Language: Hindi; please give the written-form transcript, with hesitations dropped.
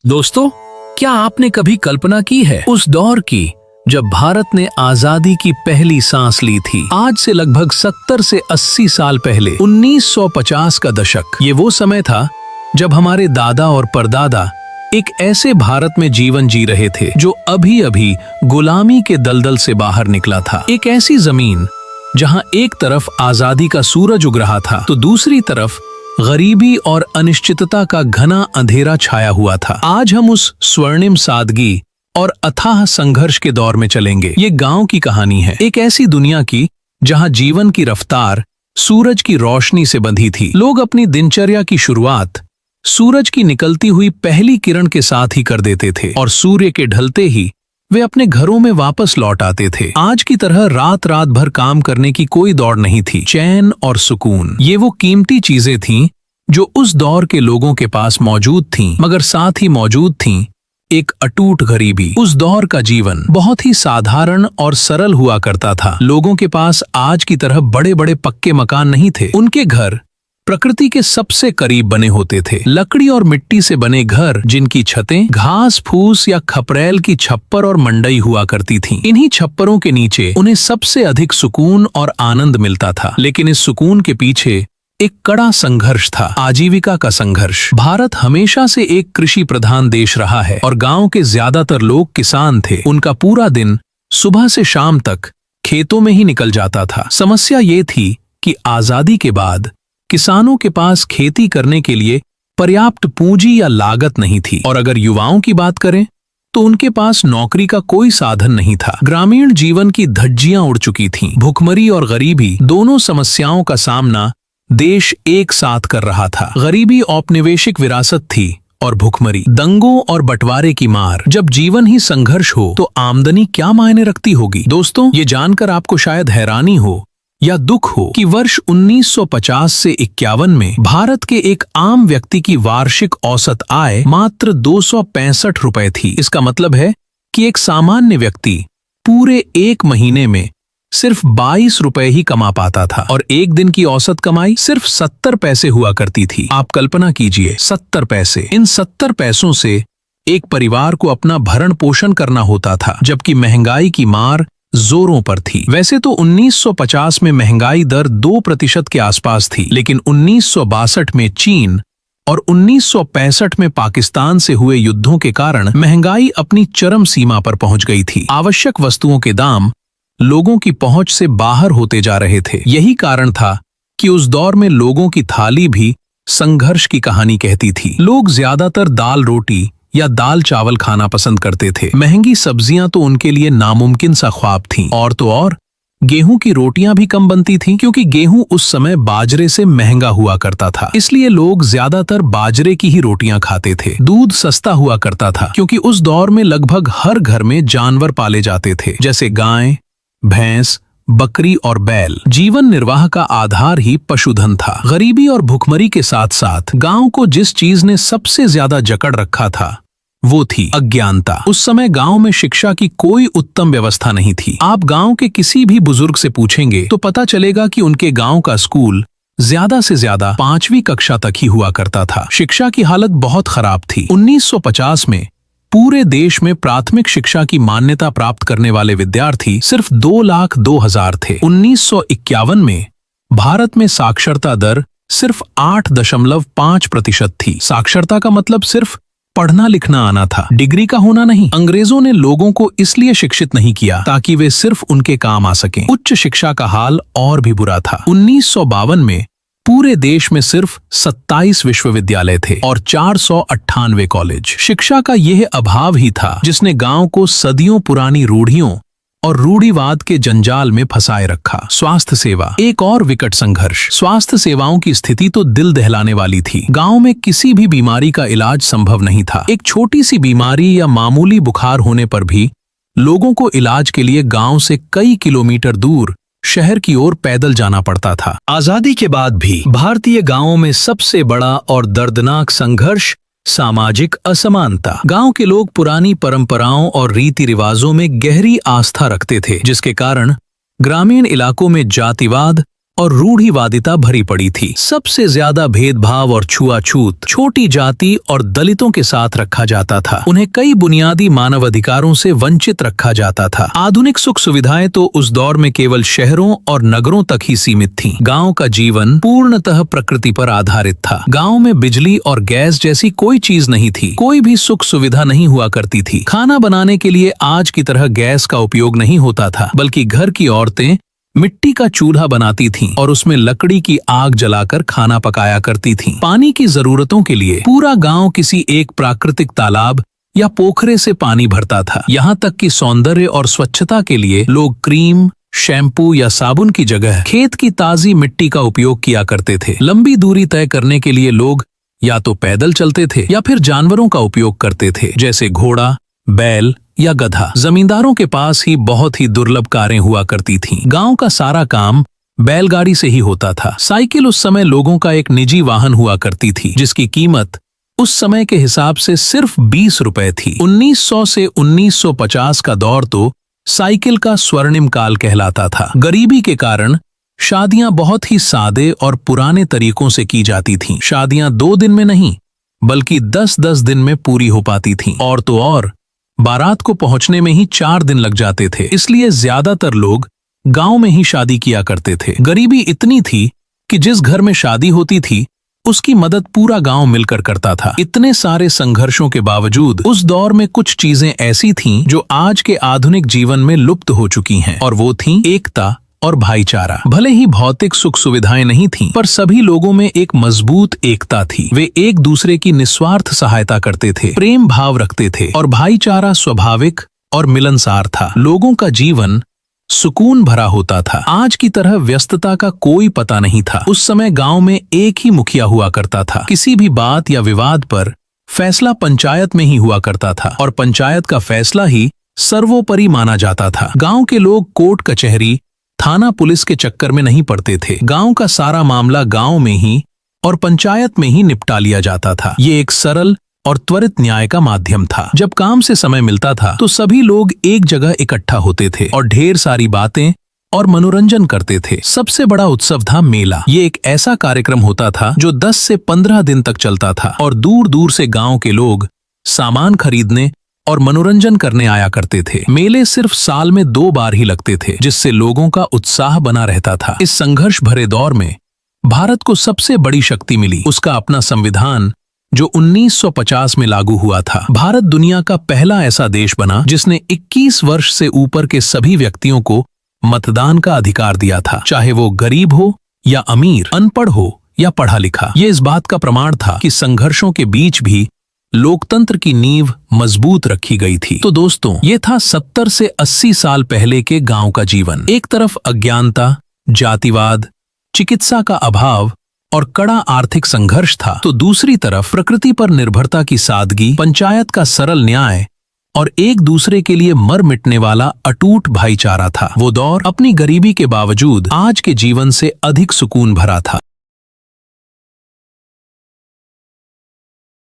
दोस्तों, क्या आपने कभी कल्पना की है उस दौर की जब भारत ने आजादी की पहली सांस ली थी? आज से लगभग 70 से 80 साल पहले 1950 का दशक। ये वो समय था जब हमारे दादा और परदादा एक ऐसे भारत में जीवन जी रहे थे जो अभी अभी गुलामी के दलदल से बाहर निकला था। एक ऐसी जमीन जहां एक तरफ आजादी का सूरज उग रहा था तो दूसरी तरफ गरीबी और अनिश्चितता का घना अंधेरा छाया हुआ था। आज हम उस स्वर्णिम सादगी और अथाह संघर्ष के दौर में चलेंगे। ये गांव की कहानी है, एक ऐसी दुनिया की जहां जीवन की रफ्तार सूरज की रोशनी से बंधी थी। लोग अपनी दिनचर्या की शुरुआत सूरज की निकलती हुई पहली किरण के साथ ही कर देते थे और सूर्य के ढलते ही वे अपने घरों में वापस लौट आते थे। आज की तरह रात रात भर काम करने की कोई दौड़ नहीं थी। चैन और सुकून, ये वो कीमती चीजें थीं जो उस दौर के लोगों के पास मौजूद थीं, मगर साथ ही मौजूद थीं एक अटूट गरीबी। उस दौर का जीवन बहुत ही साधारण और सरल हुआ करता था। लोगों के पास आज की तरह बड़े बड़े पक्के मकान नहीं थे। उनके घर प्रकृति के सबसे करीब बने होते थे। लकड़ी और मिट्टी से बने घर जिनकी छतें घास फूस या खपरेल की छप्पर और मंडई हुआ करती थीं। इन्हीं छप्परों के नीचे उन्हें सबसे अधिक सुकून और आनंद मिलता था। लेकिन इस सुकून के पीछे एक कड़ा संघर्ष था, आजीविका का संघर्ष। भारत हमेशा से एक कृषि प्रधान देश रहा है और गांव के ज्यादातर लोग किसान थे। उनका पूरा दिन सुबह से शाम तक खेतों में ही निकल जाता था। समस्या ये थी कि आजादी के बाद किसानों के पास खेती करने के लिए पर्याप्त पूंजी या लागत नहीं थी, और अगर युवाओं की बात करें तो उनके पास नौकरी का कोई साधन नहीं था। ग्रामीण जीवन की धज्जियां उड़ चुकी थीं। भुखमरी और गरीबी दोनों समस्याओं का सामना देश एक साथ कर रहा था। गरीबी औपनिवेशिक विरासत थी और भुखमरी दंगों और बंटवारे की मार। जब जीवन ही संघर्ष हो तो आमदनी क्या मायने रखती होगी? दोस्तों, ये जानकर आपको शायद हैरानी हो या दुख हो कि वर्ष 1950 से 51 में भारत के एक आम व्यक्ति की वार्षिक औसत आय मात्र 265 रुपए थी। इसका मतलब है कि एक सामान्य व्यक्ति पूरे एक महीने में सिर्फ 22 रुपए ही कमा पाता था और एक दिन की औसत कमाई सिर्फ 70 पैसे हुआ करती थी। आप कल्पना कीजिए, 70 पैसे। इन 70 पैसों से एक परिवार को अपना भरण पोषण करना होता था, जबकि महंगाई की मार जोरों पर थी। वैसे तो 1950 में महंगाई दर 2% के आसपास थी, लेकिन 1962 में चीन और 1965 में पाकिस्तान से हुए युद्धों के कारण महंगाई अपनी चरम सीमा पर पहुंच गई थी। आवश्यक वस्तुओं के दाम लोगों की पहुंच से बाहर होते जा रहे थे। यही कारण था कि उस दौर में लोगों की थाली भी संघर्ष की कहानी कहती थी। लोग ज्यादातर दाल रोटी या दाल चावल खाना पसंद करते थे। महंगी सब्जियां तो उनके लिए नामुमकिन सा ख्वाब थीं। और तो और गेहूं की रोटियां भी कम बनती थीं, क्योंकि गेहूं उस समय बाजरे से महंगा हुआ करता था। इसलिए लोग ज्यादातर बाजरे की ही रोटियां खाते थे। दूध सस्ता हुआ करता था, क्योंकि उस दौर में लगभग हर घर में जानवर पाले जाते थे, जैसे गाय, भैंस, बकरी और बैल। जीवन निर्वाह का आधार ही पशुधन था। गरीबी और भुखमरी के साथ साथ गांव को जिस चीज ने सबसे ज्यादा जकड़ रखा था वो थी अज्ञानता। उस समय गांव में शिक्षा की कोई उत्तम व्यवस्था नहीं थी। आप गांव के किसी भी बुजुर्ग से पूछेंगे तो पता चलेगा कि उनके गांव का स्कूल ज्यादा से ज्यादा 5वीं कक्षा तक ही हुआ करता था। शिक्षा की हालत बहुत खराब थी। 1950 में पूरे देश में प्राथमिक शिक्षा की मान्यता प्राप्त करने वाले विद्यार्थी सिर्फ 2,02,000 थे। 1951 में भारत में साक्षरता दर सिर्फ 8.5% थी। साक्षरता का मतलब सिर्फ पढ़ना लिखना आना था, डिग्री का होना नहीं। अंग्रेजों ने लोगों को इसलिए शिक्षित नहीं किया ताकि वे सिर्फ उनके काम आ सकें। उच्च शिक्षा का हाल और भी बुरा था। 1952 में पूरे देश में सिर्फ 27 विश्वविद्यालय थे और 498 कॉलेज। शिक्षा का यह अभाव ही था जिसने गांव को सदियों पुरानी रूढ़ियों और रूढ़िवाद के जंजाल में फंसाए रखा। स्वास्थ्य सेवा एक और विकट संघर्ष। स्वास्थ्य सेवाओं की स्थिति तो दिल दहलाने वाली थी। गांव में किसी भी बीमारी का इलाज संभव नहीं था। एक छोटी सी बीमारी या मामूली बुखार होने पर भी लोगों को इलाज के लिए गांव से कई किलोमीटर दूर शहर की ओर पैदल जाना पड़ता था। आजादी के बाद भी भारतीय गांवों में सबसे बड़ा और दर्दनाक संघर्ष सामाजिक असमानता। गांव के लोग पुरानी परंपराओं और रीति रिवाजों में गहरी आस्था रखते थे, जिसके कारण ग्रामीण इलाकों में जातिवाद और रूढ़िवादिता भरी पड़ी थी। सबसे ज्यादा भेदभाव और छुआछूत छोटी जाति और दलितों के साथ रखा जाता था। उन्हें कई बुनियादी मानव अधिकारों से वंचित रखा जाता था। आधुनिक सुख सुविधाएं तो उस दौर में केवल शहरों और नगरों तक ही सीमित थीं। गांव का जीवन पूर्णतः प्रकृति पर आधारित था। गांव में बिजली और गैस जैसी कोई चीज नहीं थी। कोई भी सुख सुविधा नहीं हुआ करती थी। खाना बनाने के लिए आज की तरह गैस का उपयोग नहीं होता था, बल्कि घर की औरतें मिट्टी का चूल्हा बनाती थीं और उसमें लकड़ी की आग जलाकर खाना पकाया करती थीं। पानी की जरूरतों के लिए पूरा गांव किसी एक प्राकृतिक तालाब या पोखरे से पानी भरता था। यहाँ तक कि सौंदर्य और स्वच्छता के लिए लोग क्रीम, शैम्पू या साबुन की जगह खेत की ताजी मिट्टी का उपयोग किया करते थे। लंबी दूरी तय करने के लिए लोग या तो पैदल चलते थे या फिर जानवरों का उपयोग करते थे, जैसे घोड़ा, बैल या गधा। जमींदारों के पास ही बहुत ही दुर्लभ कारें हुआ करती थीं। गांव का सारा काम बैलगाड़ी से ही होता था। साइकिल उस समय लोगों का एक निजी वाहन हुआ करती थी, जिसकी कीमत उस समय के हिसाब से सिर्फ 20 रुपए थी। 1900 से 1950 का दौर तो साइकिल का स्वर्णिम काल कहलाता था। गरीबी के कारण शादियां बहुत ही सादे और पुराने तरीकों से की जाती थीं। शादियां 2 दिन में नहीं, बल्कि 10-10 दिन में पूरी हो पाती थीं। और तो और बारात को पहुंचने में ही 4 दिन लग जाते थे। इसलिए ज्यादातर लोग गांव में ही शादी किया करते थे। गरीबी इतनी थी कि जिस घर में शादी होती थी उसकी मदद पूरा गांव मिलकर करता था। इतने सारे संघर्षों के बावजूद उस दौर में कुछ चीजें ऐसी थीं जो आज के आधुनिक जीवन में लुप्त हो चुकी हैं, और वो थीं एकता और भाईचारा। भले ही भौतिक सुख सुविधाएं नहीं थीं, पर सभी लोगों में एक मजबूत एकता थी। वे एक दूसरे की निस्वार्थ सहायता करते थे, प्रेम भाव रखते थे और भाईचारा स्वाभाविक और मिलनसार था। लोगों का जीवन सुकून भरा होता था। आज की तरह व्यस्तता का कोई पता नहीं था। उस समय गांव में एक ही मुखिया हुआ करता था। किसी भी बात या विवाद पर फैसला पंचायत में ही हुआ करता था और पंचायत का फैसला ही सर्वोपरि माना जाता था। गांव के लोग कोर्ट कचहरी, थाना, पुलिस के चक्कर में नहीं पड़ते थे। गांव का सारा मामला गांव में ही और पंचायत में ही निपटा लिया जाता था। ये एक सरल और त्वरित न्याय का माध्यम था। जब काम से समय मिलता था तो सभी लोग एक जगह इकट्ठा होते थे और ढेर सारी बातें और मनोरंजन करते थे। सबसे बड़ा उत्सव था मेला। ये एक ऐसा कार्यक्रम होता था जो 10 से 15 दिन तक चलता था और दूर दूर से गांव के लोग सामान खरीदने और मनोरंजन करने आया करते थे। मेले सिर्फ साल में 2 बार ही लगते थे, जिससे लोगों का उत्साह बना रहता था। इस संघर्ष भरे दौर में भारत को सबसे बड़ी शक्ति मिली, उसका अपना संविधान, जो 1950 में लागू हुआ था। भारत दुनिया का पहला ऐसा देश बना जिसने 21 वर्ष से ऊपर के सभी व्यक्तियों को मतदान का अधिकार दिया था, चाहे वो गरीब हो या अमीर, अनपढ़ हो या पढ़ा लिखा। ये इस बात का प्रमाण था कि संघर्षों के बीच भी लोकतंत्र की नींव मजबूत रखी गई थी। तो दोस्तों, ये था 70 से 80 साल पहले के गांव का जीवन। एक तरफ अज्ञानता, जातिवाद, चिकित्सा का अभाव और कड़ा आर्थिक संघर्ष था, तो दूसरी तरफ प्रकृति पर निर्भरता की सादगी, पंचायत का सरल न्याय और एक दूसरे के लिए मर मिटने वाला अटूट भाईचारा था। वो दौर अपनी गरीबी के बावजूद आज के जीवन से अधिक सुकून भरा था।